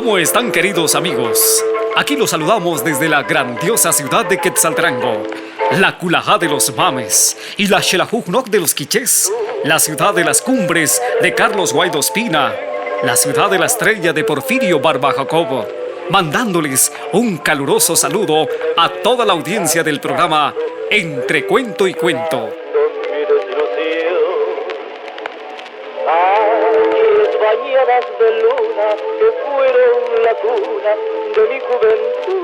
¿Cómo están, queridos amigos? Aquí los saludamos desde la grandiosa ciudad de Quetzaltenango, la Culajá de los Mames y la Xelajucnoc de los Quichés, la ciudad de las cumbres de Carlos Guaidó Espina, la ciudad de la estrella de Porfirio Barba Jacobo, mandándoles un caluroso saludo a toda la audiencia del programa Entre Cuento y Cuento. Bañadas de luna que fueron la cuna de mi juventud.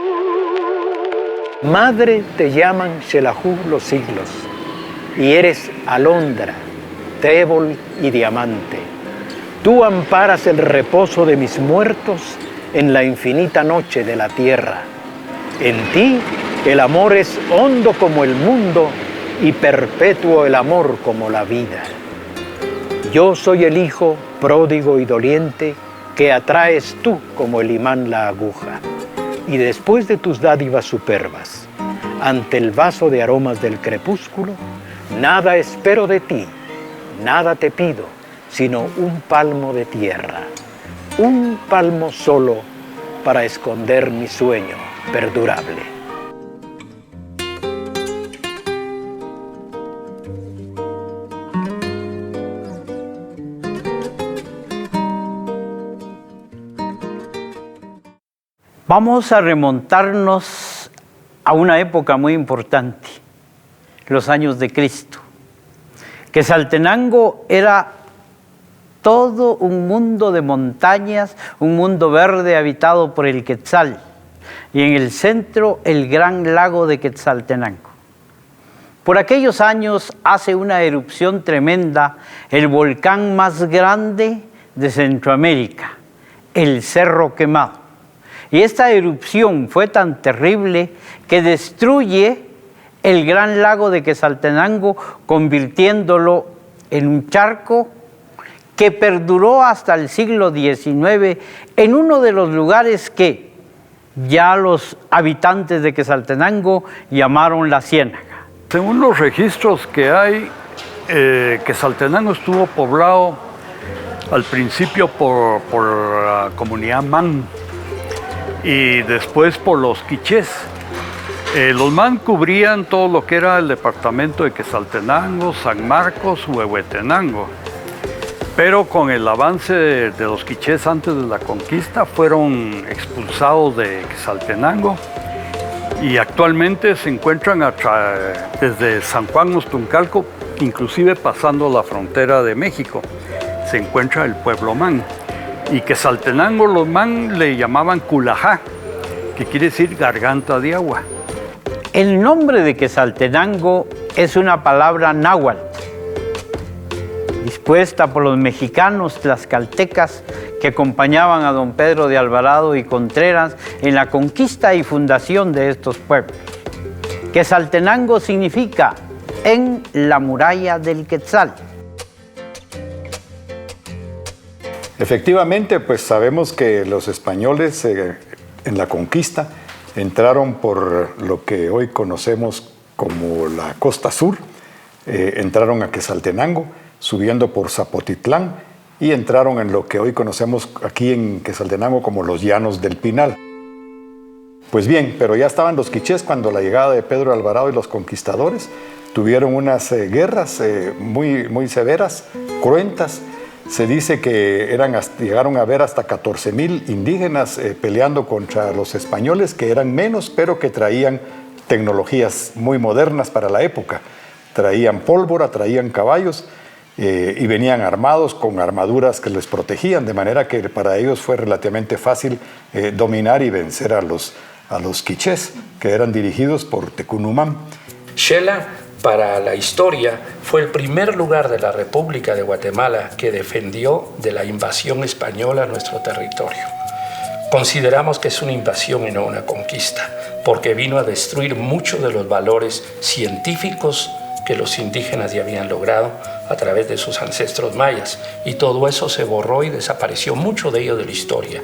Madre te llaman Xelajú los siglos, y eres alondra, trébol y diamante. Tú amparas el reposo de mis muertos en la infinita noche de la tierra. En ti el amor es hondo como el mundo y perpetuo el amor como la vida. Yo soy el hijo pródigo y doliente que atraes tú como el imán la aguja. Y después de tus dádivas superbas, ante el vaso de aromas del crepúsculo, nada espero de ti, nada te pido, sino un palmo de tierra, un palmo solo para esconder mi sueño perdurable. Vamos a remontarnos a una época muy importante, los años de Cristo. Quetzaltenango era todo un mundo de montañas, un mundo verde habitado por el Quetzal, y en el centro el gran lago de Quetzaltenango. Por aquellos años hace una erupción tremenda el volcán más grande de Centroamérica, el Cerro Quemado. Y esta erupción fue tan terrible que destruye el gran lago de Quetzaltenango, convirtiéndolo en un charco que perduró hasta el siglo XIX en uno de los lugares que ya los habitantes de Quetzaltenango llamaron la Ciénaga. Según los registros que hay, Quetzaltenango estuvo poblado al principio por la comunidad Man, y después por los quichés. Los man cubrían todo lo que era el departamento de Quetzaltenango, San Marcos, Huehuetenango. Pero con el avance de los quichés antes de la conquista fueron expulsados de Quetzaltenango y actualmente se encuentran desde San Juan Ostuncalco, inclusive pasando la frontera de México, se encuentra el pueblo man. Y Quetzaltenango los man le llamaban Culajá, que quiere decir garganta de agua. El nombre de Quetzaltenango es una palabra náhuatl, dispuesta por los mexicanos tlaxcaltecas que acompañaban a don Pedro de Alvarado y Contreras en la conquista y fundación de estos pueblos. Quetzaltenango significa en la muralla del Quetzal. Efectivamente, pues sabemos que los españoles en la conquista entraron por lo que hoy conocemos como la costa sur, entraron a Quetzaltenango, subiendo por Zapotitlán, y entraron en lo que hoy conocemos aquí en Quetzaltenango como los Llanos del Pinal. Pues bien, pero ya estaban los quichés cuando la llegada de Pedro de Alvarado y los conquistadores tuvieron unas guerras muy severas, cruentas. Se dice que llegaron a haber hasta 14,000 indígenas peleando contra los españoles, que eran menos, pero que traían tecnologías muy modernas para la época. Traían pólvora, traían caballos y venían armados con armaduras que les protegían, de manera que para ellos fue relativamente fácil dominar y vencer a los quichés, que eran dirigidos por Tecunumán. Xela, para la historia, fue el primer lugar de la República de Guatemala que defendió de la invasión española a nuestro territorio. Consideramos que es una invasión y no una conquista, porque vino a destruir muchos de los valores científicos que los indígenas ya habían logrado a través de sus ancestros mayas, y todo eso se borró y desapareció mucho de ello de la historia.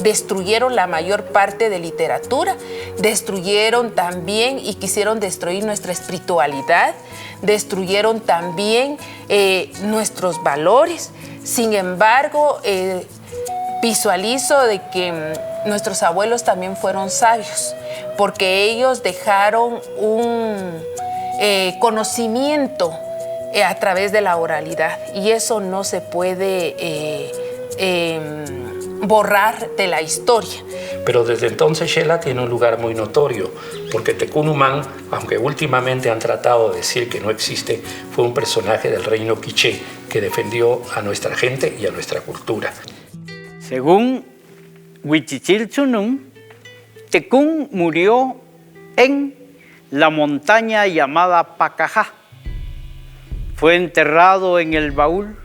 Destruyeron la mayor parte de literatura, destruyeron también y quisieron destruir nuestra espiritualidad, destruyeron también nuestros valores. Sin embargo, visualizo de que nuestros abuelos también fueron sabios, porque ellos dejaron un conocimiento a través de la oralidad, y eso no se puede borrar de la historia. Pero desde entonces Xela tiene un lugar muy notorio, porque Tecunumán, aunque últimamente han tratado de decir que no existe, fue un personaje del reino quiché que defendió a nuestra gente y a nuestra cultura. Según Huichichilchunun, Tecún murió en la montaña llamada Pacajá. Fue enterrado en el baúl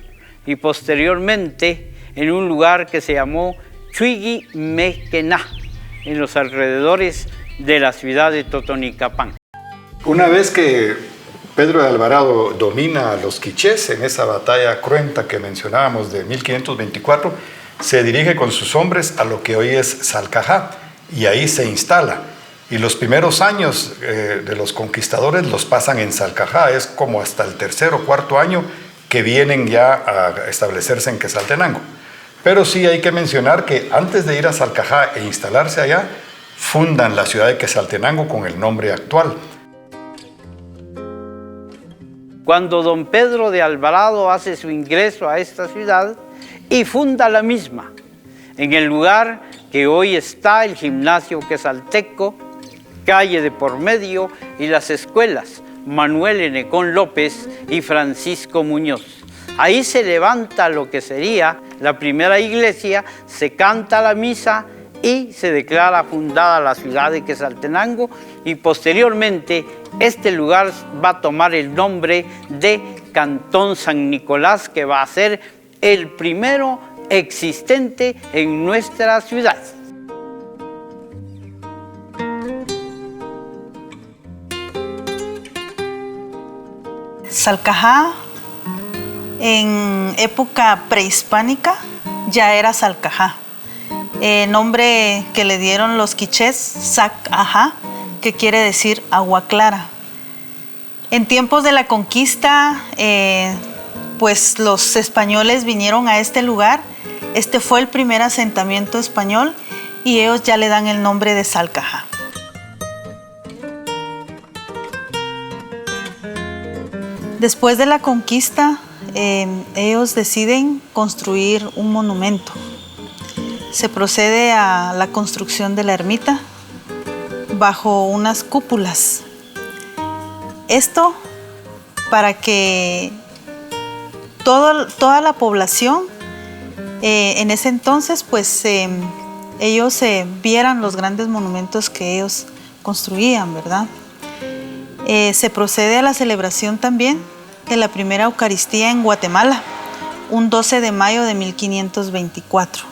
y posteriormente en un lugar que se llamó Chuigi-Mequená, en los alrededores de la ciudad de Totonicapán. Una vez que Pedro de Alvarado domina a los quichés en esa batalla cruenta que mencionábamos de 1524, se dirige con sus hombres a lo que hoy es Salcajá y ahí se instala. Y los primeros años de los conquistadores los pasan en Salcajá, es como hasta el tercer o cuarto año que vienen ya a establecerse en Quetzaltenango. Pero sí hay que mencionar que antes de ir a Salcajá e instalarse allá, fundan la ciudad de Quetzaltenango con el nombre actual. Cuando don Pedro de Alvarado hace su ingreso a esta ciudad y funda la misma, en el lugar que hoy está el gimnasio quetzalteco, calle de por medio y las escuelas Manuel Enecón López y Francisco Muñoz. Ahí se levanta lo que sería la primera iglesia, se canta la misa y se declara fundada la ciudad de Quetzaltenango, y posteriormente este lugar va a tomar el nombre de Cantón San Nicolás, que va a ser el primero existente en nuestra ciudad. Salcajá, en época prehispánica, ya era Salcajá. Nombre que le dieron los quichés, Sac-Ajá, que quiere decir agua clara. En tiempos de la conquista, pues los españoles vinieron a este lugar. Este fue el primer asentamiento español y ellos ya le dan el nombre de Salcajá. Después de la conquista, ellos deciden construir un monumento. Se procede a la construcción de la ermita bajo unas cúpulas. Esto para que toda la población en ese entonces, pues ellos vieran los grandes monumentos que ellos construían, ¿verdad? Se procede a la celebración también de la primera Eucaristía en Guatemala, un 12 de mayo de 1524.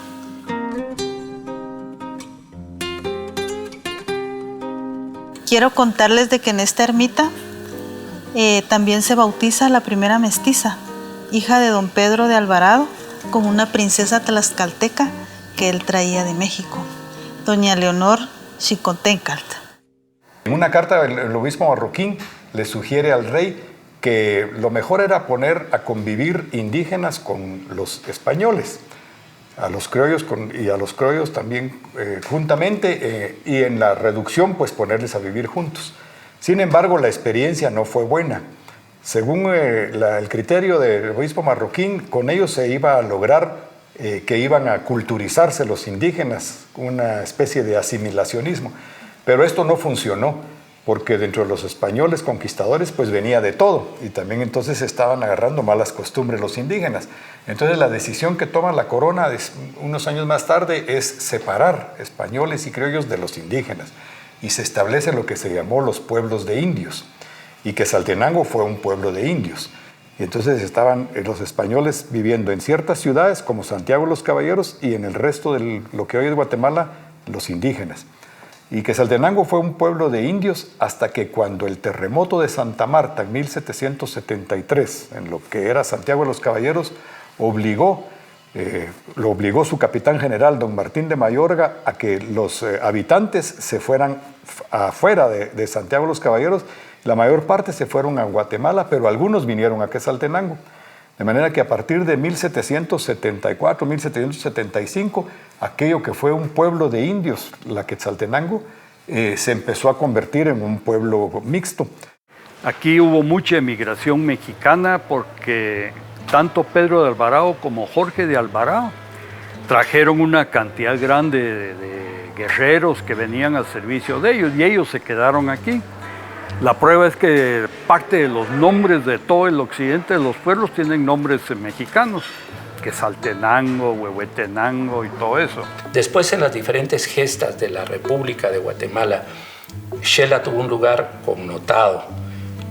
Quiero contarles de que en esta ermita también se bautiza la primera mestiza, hija de don Pedro de Alvarado, con una princesa tlaxcalteca que él traía de México, doña Leonor Xicoténcatl. En una carta, el obispo Marroquín le sugiere al rey que lo mejor era poner a convivir indígenas con los españoles, a los criollos y a los criollos también juntamente, y en la reducción pues ponerles a vivir juntos. Sin embargo, la experiencia no fue buena. Según el criterio del obispo Marroquín, con ellos se iba a lograr que iban a culturizarse los indígenas, una especie de asimilacionismo. Pero esto no funcionó, porque dentro de los españoles conquistadores pues venía de todo, y también entonces estaban agarrando malas costumbres los indígenas. Entonces la decisión que toma la corona unos años más tarde es separar españoles y criollos de los indígenas, y se establece lo que se llamó los pueblos de indios, y Quetzaltenango fue un pueblo de indios. Y entonces estaban los españoles viviendo en ciertas ciudades como Santiago de los Caballeros, y en el resto de lo que hoy es Guatemala, los indígenas. Y Quetzaltenango fue un pueblo de indios hasta que cuando el terremoto de Santa Marta en 1773, en lo que era Santiago de los Caballeros, lo obligó su capitán general, don Martín de Mayorga, a que los habitantes se fueran afuera de Santiago de los Caballeros. La mayor parte se fueron a Guatemala, pero algunos vinieron a Quetzaltenango. De manera que a partir de 1774, 1775, aquello que fue un pueblo de indios, la Quetzaltenango, se empezó a convertir en un pueblo mixto. Aquí hubo mucha emigración mexicana porque tanto Pedro de Alvarado como Jorge de Alvarado trajeron una cantidad grande de guerreros que venían al servicio de ellos y ellos se quedaron aquí. La prueba es que parte de los nombres de todo el occidente de los pueblos tienen nombres mexicanos, Quetzaltenango, Huehuetenango y todo eso. Después, en las diferentes gestas de la República de Guatemala, Xela tuvo un lugar connotado.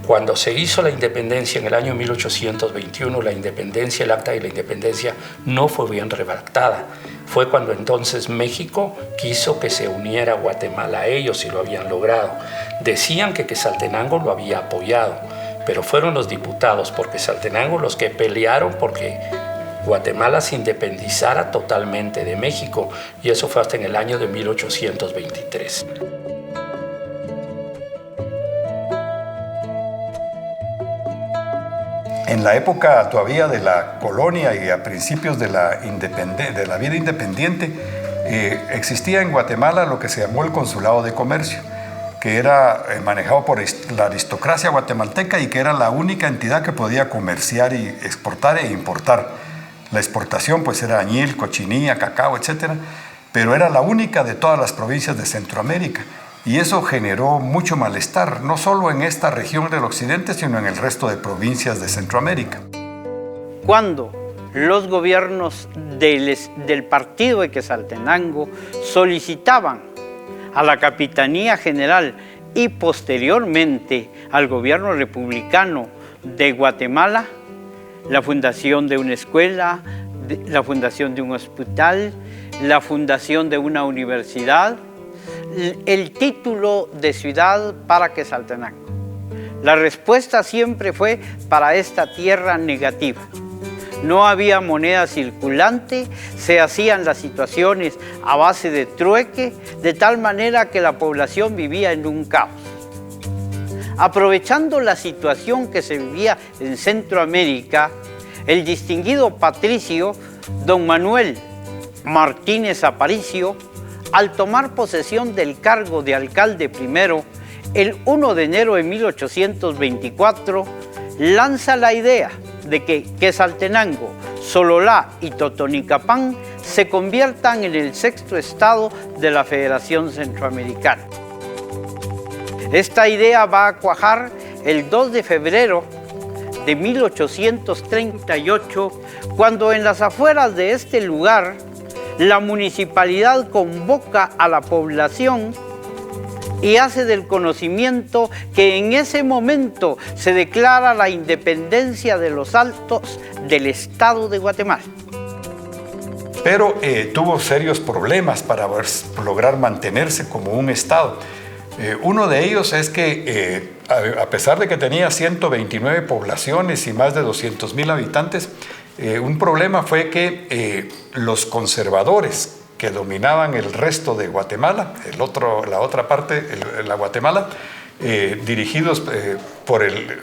Cuando se hizo la independencia en el año 1821, la independencia, el acta de la independencia no fue bien redactada. Fue cuando entonces México quiso que se uniera a Guatemala a ellos y lo habían logrado. Decían que Quetzaltenango lo había apoyado, pero fueron los diputados por Quetzaltenango los que pelearon porque Guatemala se independizara totalmente de México, y eso fue hasta en el año de 1823. En la época todavía de la colonia y a principios de la vida independiente, existía en Guatemala lo que se llamó el Consulado de Comercio, que era manejado por la aristocracia guatemalteca y que era la única entidad que podía comerciar y exportar e importar. La exportación pues era añil, cochinilla, cacao, etc. Pero era la única de todas las provincias de Centroamérica. Y eso generó mucho malestar, no solo en esta región del occidente, sino en el resto de provincias de Centroamérica. Cuando los gobiernos del partido de Quetzaltenango solicitaban a la Capitanía General y posteriormente al gobierno republicano de Guatemala la fundación de una escuela, la fundación de un hospital, la fundación de una universidad, el título de ciudad para Quetzaltenango. La respuesta siempre fue para esta tierra negativa. No había moneda circulante, se hacían las situaciones a base de trueque, de tal manera que la población vivía en un caos. Aprovechando la situación que se vivía en Centroamérica, el distinguido patricio don Manuel Martínez Aparicio, al tomar posesión del cargo de alcalde primero, el 1 de enero de 1824, lanza la idea de que Quetzaltenango, Sololá y Totonicapán se conviertan en el 6º estado de la Federación Centroamericana. Esta idea va a cuajar el 2 de febrero de 1838, cuando en las afueras de este lugar la municipalidad convoca a la población y hace del conocimiento que en ese momento se declara la independencia de los Altos del Estado de Guatemala. Pero tuvo serios problemas para lograr mantenerse como un estado. Uno de ellos es que, a pesar de que tenía 129 poblaciones y más de 200,000 habitantes, un problema fue que los conservadores que dominaban el resto de Guatemala, la otra parte, la Guatemala, dirigidos por el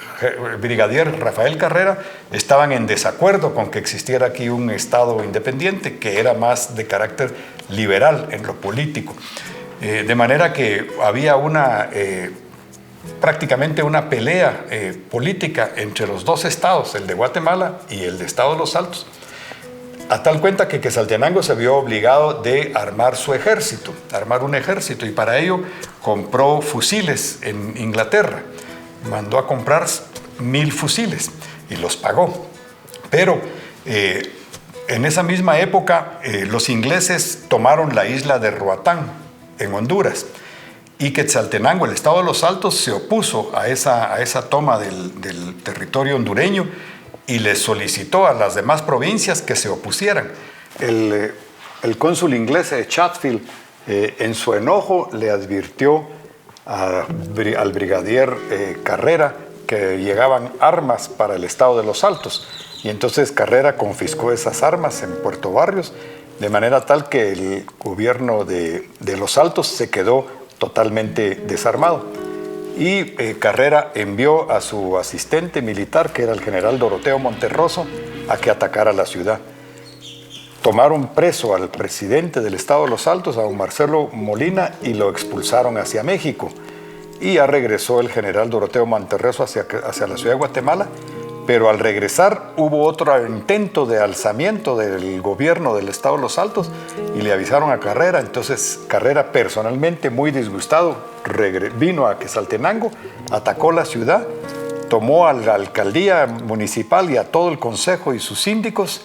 brigadier Rafael Carrera, estaban en desacuerdo con que existiera aquí un estado independiente que era más de carácter liberal en lo político. De manera que había prácticamente una pelea política entre los dos estados, el de Guatemala y el de Estado de los Altos, a tal cuenta que Quetzaltenango se vio obligado de armar un ejército, y para ello compró fusiles en Inglaterra. Mandó a comprar 1,000 fusiles y los pagó. Pero en esa misma época los ingleses tomaron la isla de Roatán en Honduras, y Quetzaltenango, el Estado de los Altos, se opuso a esa toma del territorio hondureño y le solicitó a las demás provincias que se opusieran. El cónsul inglés Chatfield, en su enojo, le advirtió al brigadier Carrera que llegaban armas para el Estado de los Altos, y entonces Carrera confiscó esas armas en Puerto Barrios, de manera tal que el gobierno de los Altos se quedó totalmente desarmado. Y Carrera envió a su asistente militar, que era el general Doroteo Monterroso, a que atacara la ciudad. Tomaron preso al presidente del Estado de los Altos, a don Marcelo Molina, y lo expulsaron hacia México. Y ya regresó el general Doroteo Monterroso hacia la ciudad de Guatemala, pero al regresar hubo otro intento de alzamiento del gobierno del Estado de los Altos y le avisaron a Carrera. Entonces Carrera, personalmente muy disgustado, vino a Quetzaltenango, atacó la ciudad, tomó a la alcaldía municipal y a todo el consejo y sus síndicos.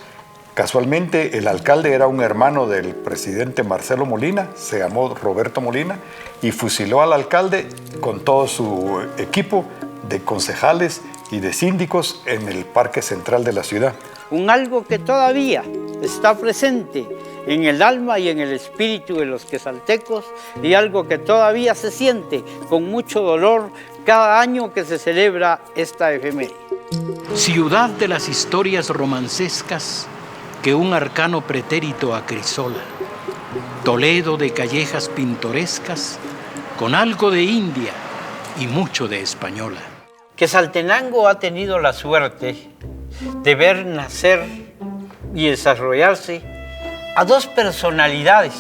Casualmente el alcalde era un hermano del presidente Marcelo Molina, se llamó Roberto Molina, y fusiló al alcalde con todo su equipo de concejales y de síndicos en el parque central de la ciudad. Un algo que todavía está presente en el alma y en el espíritu de los quetzaltecos, y algo que todavía se siente con mucho dolor cada año que se celebra esta efeméride. Ciudad de las historias romancescas que un arcano pretérito acrisola, Toledo de callejas pintorescas con algo de India y mucho de española. Quetzaltenango ha tenido la suerte de ver nacer y desarrollarse a dos personalidades,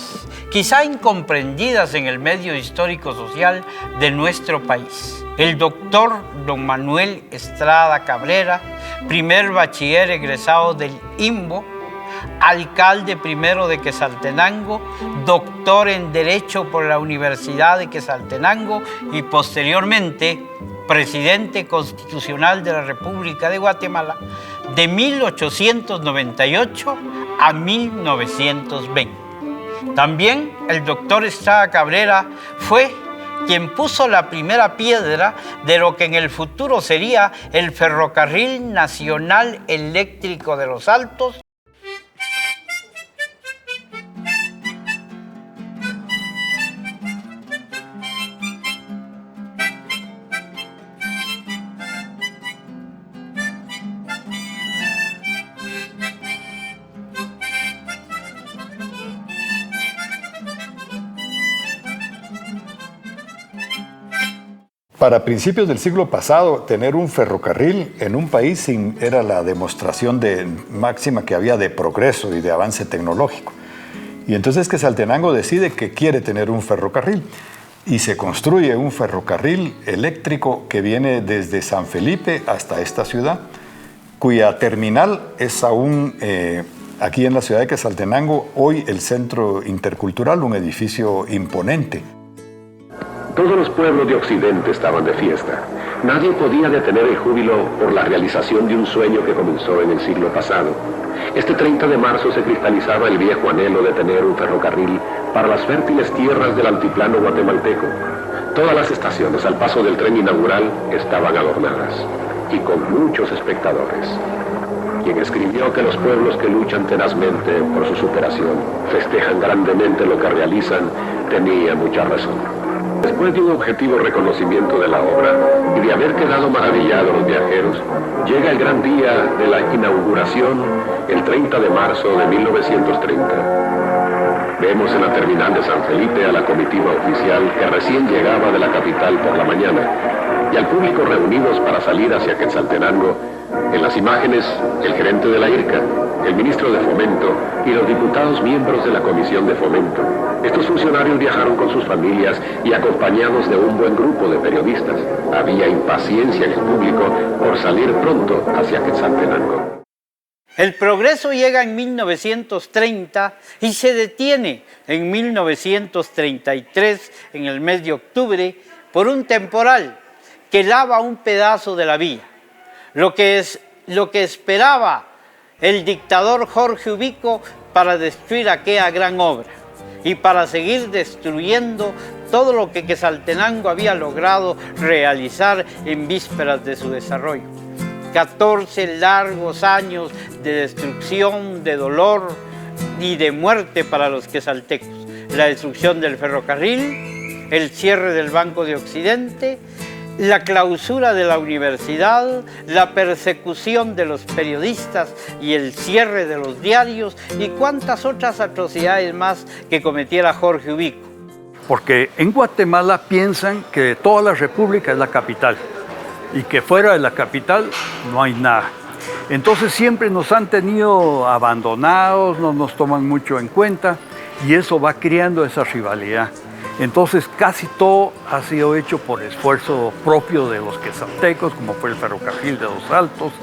quizá incomprendidas en el medio histórico-social de nuestro país. El doctor don Manuel Estrada Cabrera, primer bachiller egresado del IMBO, alcalde primero de Quetzaltenango, doctor en Derecho por la Universidad de Quetzaltenango y posteriormente presidente constitucional de la República de Guatemala de 1898 a 1920. También el doctor Estrada Cabrera fue quien puso la primera piedra de lo que en el futuro sería el Ferrocarril Nacional Eléctrico de los Altos. Para principios del siglo pasado, tener un ferrocarril en un país era la demostración máxima que había de progreso y de avance tecnológico. Y entonces Quetzaltenango decide que quiere tener un ferrocarril y se construye un ferrocarril eléctrico que viene desde San Felipe hasta esta ciudad, cuya terminal es aún aquí en la ciudad de Quetzaltenango, hoy el Centro Intercultural, un edificio imponente. Todos los pueblos de Occidente estaban de fiesta. Nadie podía detener el júbilo por la realización de un sueño que comenzó en el siglo pasado. Este 30 de marzo se cristalizaba el viejo anhelo de tener un ferrocarril para las fértiles tierras del altiplano guatemalteco. Todas las estaciones al paso del tren inaugural estaban adornadas y con muchos espectadores. Quien escribió que los pueblos que luchan tenazmente por su superación festejan grandemente lo que realizan, tenía mucha razón. Después de un objetivo reconocimiento de la obra y de haber quedado maravillados los viajeros, llega el gran día de la inauguración, el 30 de marzo de 1930. Vemos en la terminal de San Felipe a la comitiva oficial que recién llegaba de la capital por la mañana y al público reunidos para salir hacia Quetzaltenango. En las imágenes, el gerente de la IRCA, el ministro de Fomento y los diputados miembros de la Comisión de Fomento. Estos funcionarios viajaron con sus familias y acompañados de un buen grupo de periodistas. Había impaciencia en el público por salir pronto hacia Quetzaltenango. El progreso llega en 1930 y se detiene en 1933, en el mes de octubre, por un temporal que lava un pedazo de la vía. Lo que esperaba el dictador Jorge Ubico para destruir aquella gran obra y para seguir destruyendo todo lo que Quetzaltenango había logrado realizar en vísperas de su desarrollo. 14 largos años de destrucción, de dolor y de muerte para los quetzaltecos. La destrucción del ferrocarril, el cierre del Banco de Occidente, la clausura de la universidad, la persecución de los periodistas y el cierre de los diarios y cuántas otras atrocidades más que cometiera Jorge Ubico. Porque en Guatemala piensan que toda la república es la capital y que fuera de la capital no hay nada. Entonces siempre nos han tenido abandonados, no nos toman mucho en cuenta y eso va creando esa rivalidad. Entonces casi todo ha sido hecho por esfuerzo propio de los quetzaltecos, como fue el ferrocarril de Los Altos,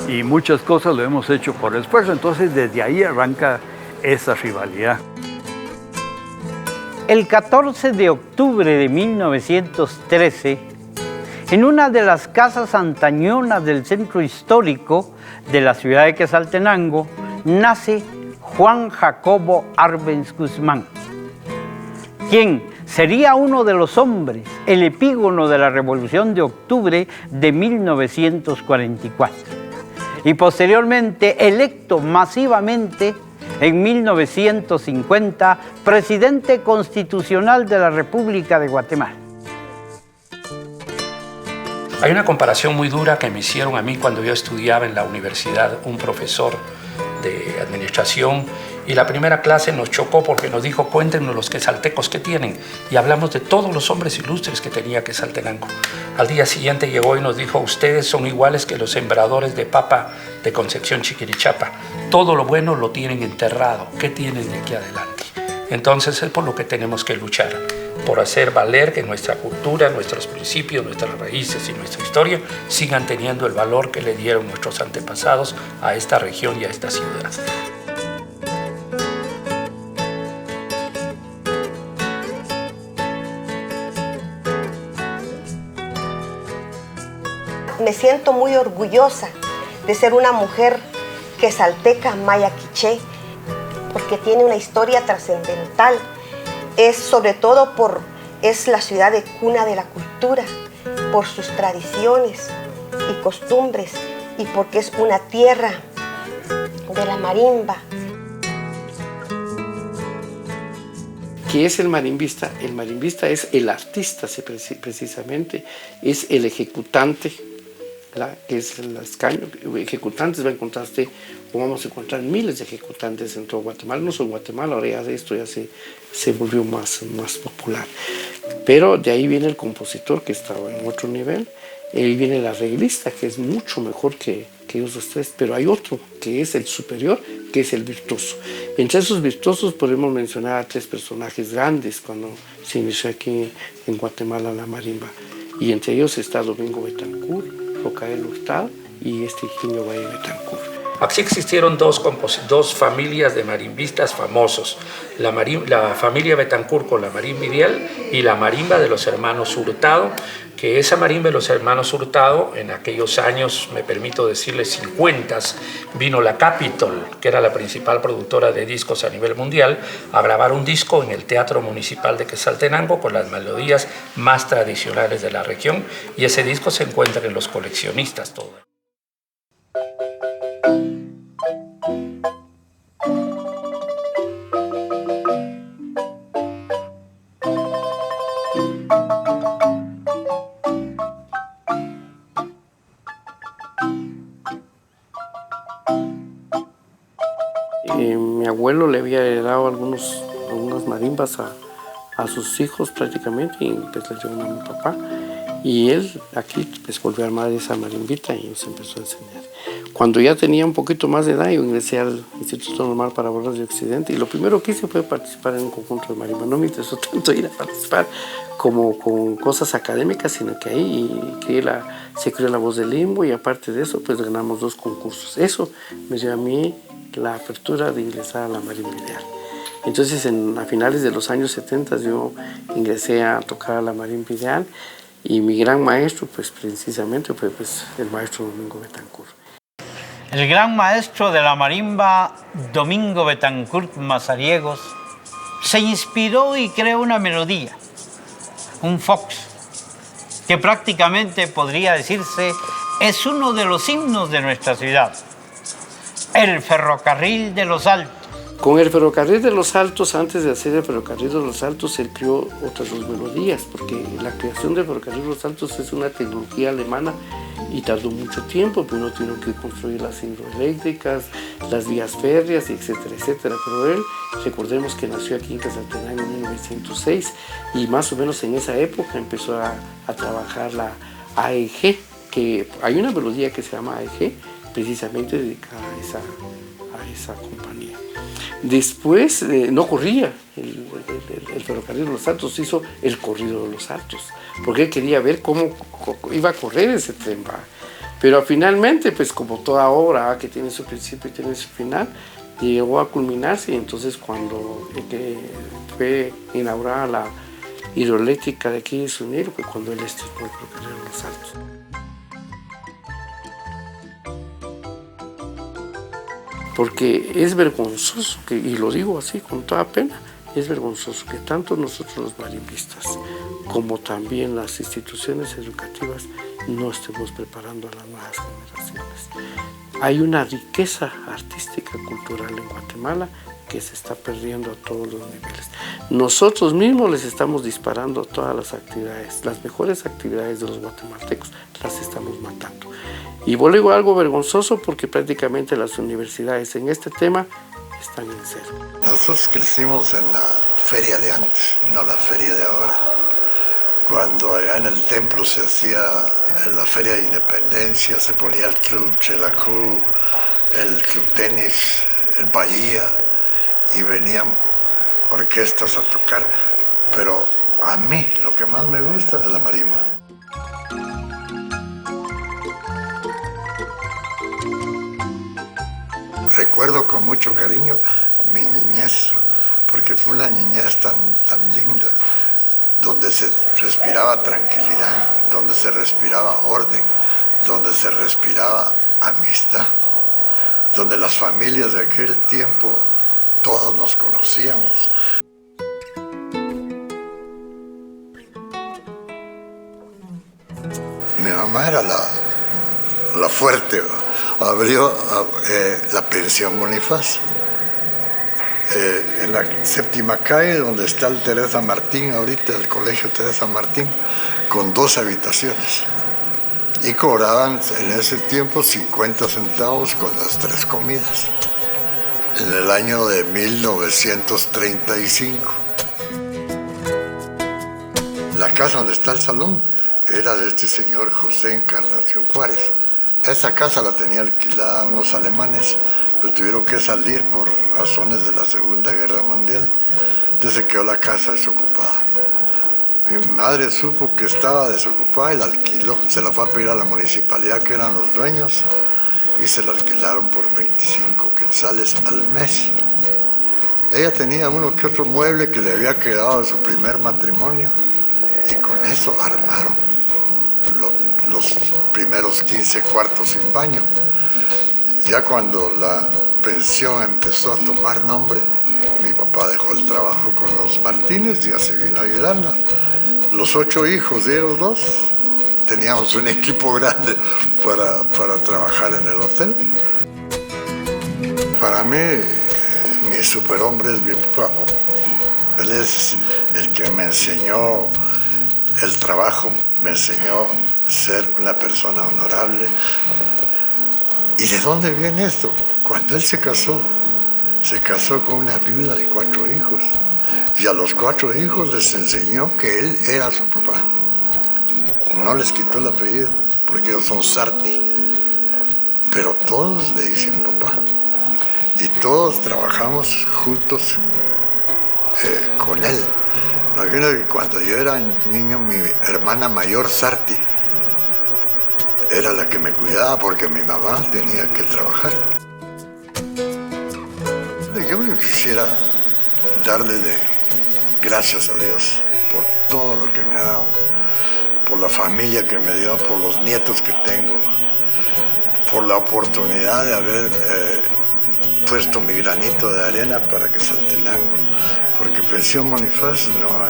y muchas cosas lo hemos hecho por esfuerzo. Entonces desde ahí arranca esa rivalidad. El 14 de octubre de 1913, en una de las casas antañonas del centro histórico de la ciudad de Quetzaltenango, nace Juan Jacobo Arbenz Guzmán, quien sería uno de los hombres, el epígono de la Revolución de Octubre de 1944, y posteriormente electo masivamente en 1950 presidente constitucional de la República de Guatemala. Hay una comparación muy dura que me hicieron a mí cuando yo estudiaba en la universidad, un profesor de administración, y la primera clase nos chocó porque nos dijo: cuéntenos los quetzaltecos que tienen, y hablamos de todos los hombres ilustres que tenía Quetzaltenango. Al día siguiente llegó y nos dijo: ustedes son iguales que los sembradores de papa de Concepción Chiquirichapa, todo lo bueno lo tienen enterrado, ¿qué tienen de aquí adelante? Entonces es por lo que tenemos que luchar, por hacer valer que nuestra cultura, nuestros principios, nuestras raíces y nuestra historia sigan teniendo el valor que le dieron nuestros antepasados a esta región y a esta ciudad. Me siento muy orgullosa de ser una mujer quetzalteca maya quiché, porque tiene una historia trascendental. Es sobre todo es la ciudad de cuna de la cultura, por sus tradiciones y costumbres, y porque es una tierra de la marimba. ¿Qué es el marimbista? El marimbista es el artista, precisamente, es el ejecutante, que es el escaño. Ejecutantes va a encontrar usted, o vamos a encontrar miles de ejecutantes en todo Guatemala. No solo Guatemala, ahora ya de esto ya se volvió más popular. Pero de ahí viene el compositor, que estaba en otro nivel. Ahí viene el arreglista, que es mucho mejor que ellos los tres. Pero hay otro, que es el superior, que es el virtuoso. Entre esos virtuosos podemos mencionar a tres personajes grandes cuando se inició aquí en Guatemala la marimba. Y entre ellos está Domingo Betancourt, Rocael Hurtado y Higinio Valle Betancourt. Aquí existieron dos familias de marimbistas famosos, la familia Betancourt con la marimba Ideal y la marimba de los hermanos Hurtado, que esa marimba de los hermanos Hurtado, en aquellos años, me permito decirles 50, vino la Capitol, que era la principal productora de discos a nivel mundial, a grabar un disco en el Teatro Municipal de Quetzaltenango con las melodías más tradicionales de la región, y ese disco se encuentra en los coleccionistas todos. Mi abuelo le había heredado algunas marimbas a sus hijos prácticamente, y pues les dio una a mi papá. Y él aquí pues volvió a armar esa marimbita y nos empezó a enseñar. Cuando ya tenía un poquito más de edad, yo ingresé al Instituto Normal para Bodas de Occidente, y lo primero que hice fue participar en un conjunto de marimba. No me interesó tanto ir a participar como con cosas académicas, sino que ahí se creó la Voz del Limbo, y aparte de eso pues ganamos 2 concursos. Eso me dio a mí la apertura de ingresar a la marimba Ideal. Entonces a finales de los años 70 yo ingresé a tocar a la marimba Ideal, y mi gran maestro pues precisamente fue el maestro Domingo Betancourt. El gran maestro de la marimba, Domingo Betancourt Mazariegos, se inspiró y creó una melodía, un fox, que prácticamente podría decirse es uno de los himnos de nuestra ciudad, el Ferrocarril de Los Altos. Con el Ferrocarril de Los Altos, antes de hacer el Ferrocarril de Los Altos, él creó otras 2 melodías, porque la creación del Ferrocarril de Los Altos es una tecnología alemana y tardó mucho tiempo. Primero tuvieron que construir las hidroeléctricas, las vías férreas, etcétera, etcétera. Pero él, recordemos que nació aquí en Quetzaltenango en 1906, y más o menos en esa época empezó a trabajar la AEG, que hay una melodía que se llama AEG, precisamente dedicada a esa compañía. Después no corría el ferrocarril de los Altos, hizo el corrido de los Altos, porque él quería ver cómo iba a correr ese tren. Pero finalmente, pues como toda obra que tiene su principio y tiene su final, llegó a culminarse, y entonces cuando fue inaugurada la hidroeléctrica de aquí de Zunil, fue cuando él estrenó el ferrocarril de los Altos. Porque es vergonzoso, y lo digo así con toda pena, es vergonzoso que tanto nosotros los marimbistas como también las instituciones educativas no estemos preparando a las nuevas generaciones. Hay una riqueza artística, cultural en Guatemala que se está perdiendo a todos los niveles. Nosotros mismos les estamos disparando todas las actividades, las mejores actividades de los guatemaltecos, las estamos matando. Y vuelvo a algo vergonzoso porque prácticamente las universidades en este tema están en cero. Nosotros crecimos en la feria de antes, no la feria de ahora. Cuando allá en el templo se hacía la feria de independencia, se ponía el club Chelacú, el club tenis, el Bahía, y venían orquestas a tocar. Pero a mí lo que más me gusta es la marimba. Recuerdo con mucho cariño mi niñez, porque fue una niñez tan linda, donde se respiraba tranquilidad, donde se respiraba orden, donde se respiraba amistad, donde las familias de aquel tiempo todos nos conocíamos. Mi mamá era la fuerte, abrió la pensión Bonifaz. En la séptima calle, donde está el Teresa Martín, ahorita el colegio Teresa Martín, con 2 habitaciones. Y cobraban en ese tiempo 50 centavos con las 3 comidas. En el año de 1935. La casa donde está el salón era de este señor José Encarnación Juárez. Esa casa la tenía alquilada unos alemanes, pero tuvieron que salir por razones de la Segunda Guerra Mundial. Entonces se quedó la casa desocupada. Mi madre supo que estaba desocupada y la alquiló. Se la fue a pedir a la municipalidad, que eran los dueños, y se la alquilaron por 25 quetzales al mes. Ella tenía uno que otro mueble que le había quedado de su primer matrimonio, y con eso armaron los primeros 15 cuartos sin baño. Ya cuando la pensión empezó a tomar nombre, mi papá dejó el trabajo con los Martínez y ya se vino a ayudarla. Los 8 hijos de ellos 2 teníamos un equipo grande para trabajar en el hotel. Para mí, mi superhombre es mi papá. Él es el que me enseñó el trabajo, me enseñó a ser una persona honorable. ¿Y de dónde viene esto? Cuando él se casó con una viuda de 4 hijos. Y a los 4 hijos les enseñó que él era su papá. No les quitó el apellido, porque ellos son Sarti. Pero todos le dicen papá. Y todos trabajamos juntos con él. Imagínate que cuando yo era niño, mi hermana mayor, Sarti, era la que me cuidaba porque mi mamá tenía que trabajar. Yo quisiera darle gracias a Dios por todo lo que me ha dado, por la familia que me dio, por los nietos que tengo, por la oportunidad de haber puesto mi granito de arena para Quetzaltenango, porque Pensión Bonifaz no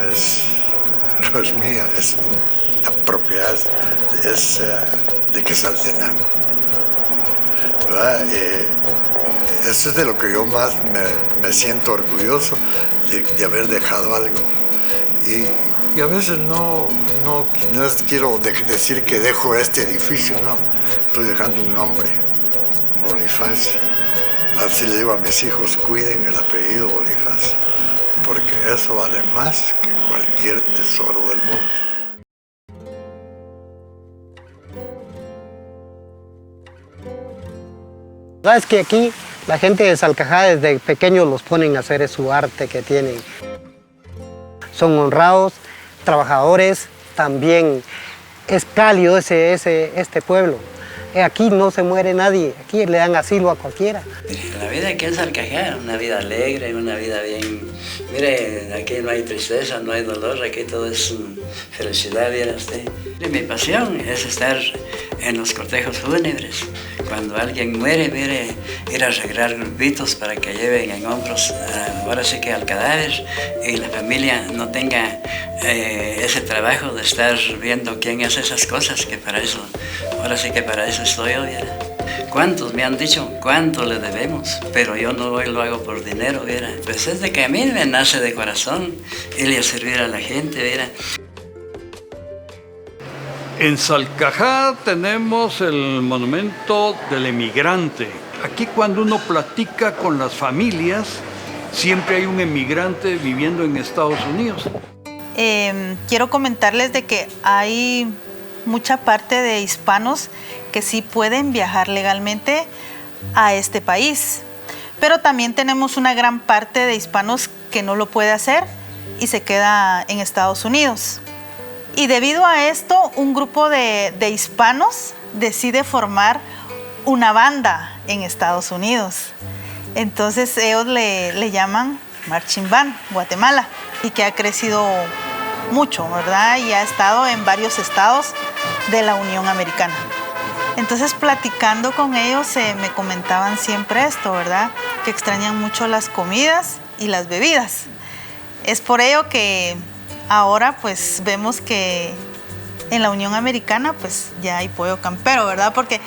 es mía, es una propiedad, es de Quetzaltenango, ¿verdad? Eso es de lo que yo más me siento orgulloso, de haber dejado algo. Y a veces no quiero decir que dejo este edificio, no. Estoy dejando un nombre, Bonifaz. Así le digo a mis hijos, cuiden el apellido Bonifaz, porque eso vale más que cualquier tesoro del mundo. Es que aquí la gente de Salcajá desde pequeños los ponen a hacer su arte que tienen. Son honrados, trabajadores, también es cálido este pueblo. Aquí no se muere nadie, aquí le dan asilo a cualquiera. La vida aquí en Salcajá es una vida alegre, una vida bien... Mire, aquí no hay tristeza, no hay dolor, aquí todo es felicidad, viera usted. Mi pasión es estar en los cortejos fúnebres. Cuando alguien muere, mire, ir a arreglar grupitos para que lleven en hombros, ahora sí que al cadáver, y la familia no tenga ese trabajo de estar viendo quién hace esas cosas, que para eso, ahora sí que para eso estoy yo, viera. ¿Cuántos me han dicho cuánto le debemos? Pero yo no lo hago por dinero, viera. Pues es de que a mí me nace de corazón ir a servir a la gente, viera. En Salcajá tenemos el monumento del emigrante. Aquí cuando uno platica con las familias, siempre hay un emigrante viviendo en Estados Unidos. Quiero comentarles de que hay mucha parte de hispanos que sí pueden viajar legalmente a este país. Pero también tenemos una gran parte de hispanos que no lo puede hacer y se queda en Estados Unidos. Y debido a esto, un grupo de hispanos decide formar una banda en Estados Unidos. Entonces ellos le llaman Marching Band Guatemala, y que ha crecido mucho, ¿verdad? Y ha estado en varios estados de la Unión Americana. Entonces, platicando con ellos, me comentaban siempre esto, ¿verdad? Que extrañan mucho las comidas y las bebidas. Es por ello que ahora pues vemos que en la Unión Americana pues ya hay pollo campero, ¿verdad? Porque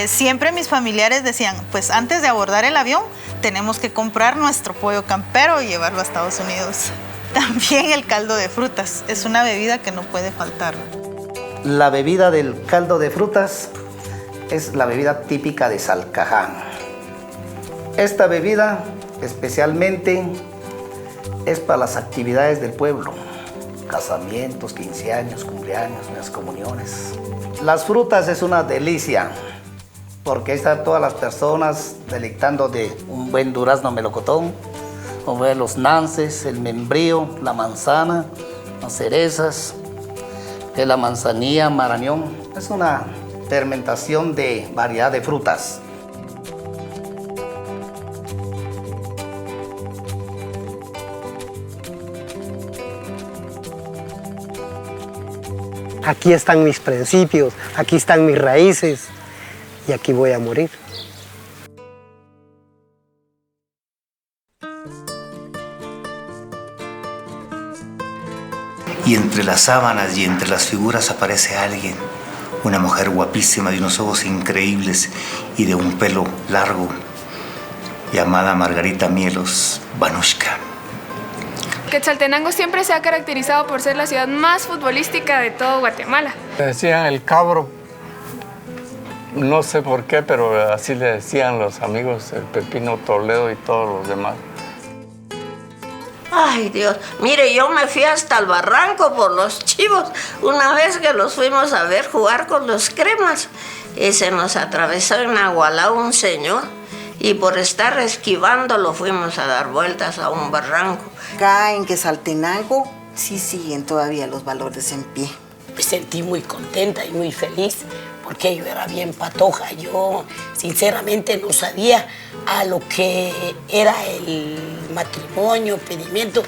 siempre mis familiares decían, pues antes de abordar el avión tenemos que comprar nuestro pollo campero y llevarlo a Estados Unidos. También el caldo de frutas es una bebida que no puede faltar. La bebida del caldo de frutas es la bebida típica de Salcajá. Esta bebida especialmente es para las actividades del pueblo. Casamientos, 15 años, cumpleaños, las comuniones. Las frutas es una delicia, porque están todas las personas deleitando de un buen durazno melocotón, o ver los nances, el membrillo, la manzana, las cerezas, la manzanilla, marañón. Es una fermentación de variedad de frutas. Aquí están mis principios, aquí están mis raíces y aquí voy a morir. Y entre las sábanas y entre las figuras aparece alguien, una mujer guapísima de unos ojos increíbles y de un pelo largo, llamada Margarita Mielos Banushka. Quetzaltenango siempre se ha caracterizado por ser la ciudad más futbolística de todo Guatemala. Le decían el cabro, no sé por qué, pero así le decían los amigos, el Pepino Toledo y todos los demás. Ay, Dios, mire, yo me fui hasta el barranco por los chivos, una vez que los fuimos a ver jugar con los cremas, y se nos atravesó en Nahualá un señor, y por estar esquivándolo fuimos a dar vueltas a un barranco. Acá en Quetzaltenango sí siguen todavía los valores en pie. Me sentí muy contenta y muy feliz porque yo era bien patoja. Yo sinceramente no sabía a lo que era el matrimonio, pedimento.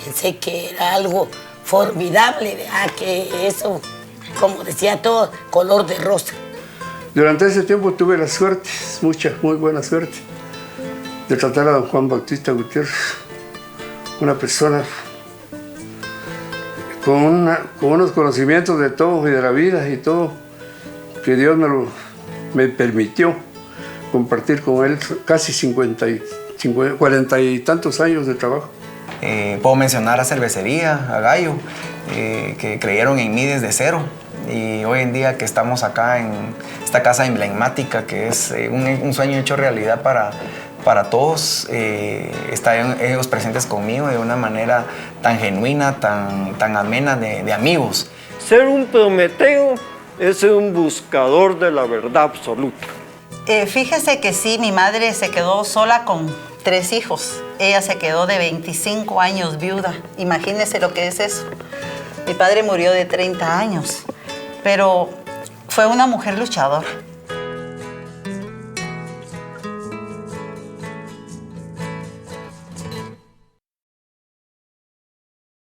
Pensé que era algo formidable, ¿verdad? Que eso, como decía todo, color de rosa. Durante ese tiempo tuve la suerte, muy buena suerte, de tratar a don Juan Bautista Gutiérrez, una persona con unos conocimientos de todo y de la vida y todo, que Dios me permitió compartir con él casi 40 y tantos años de trabajo. Puedo mencionar a Cervecería, a Gallo, que creyeron en mí desde cero. Y hoy en día que estamos acá en esta casa emblemática, que es un sueño hecho realidad para todos, están ellos presentes conmigo de una manera tan genuina, tan amena de amigos. Ser un Prometeo es ser un buscador de la verdad absoluta. Fíjese que sí, mi madre se quedó sola con 3 hijos. Ella se quedó de 25 años viuda. Imagínese lo que es eso. Mi padre murió de 30 años, pero fue una mujer luchadora.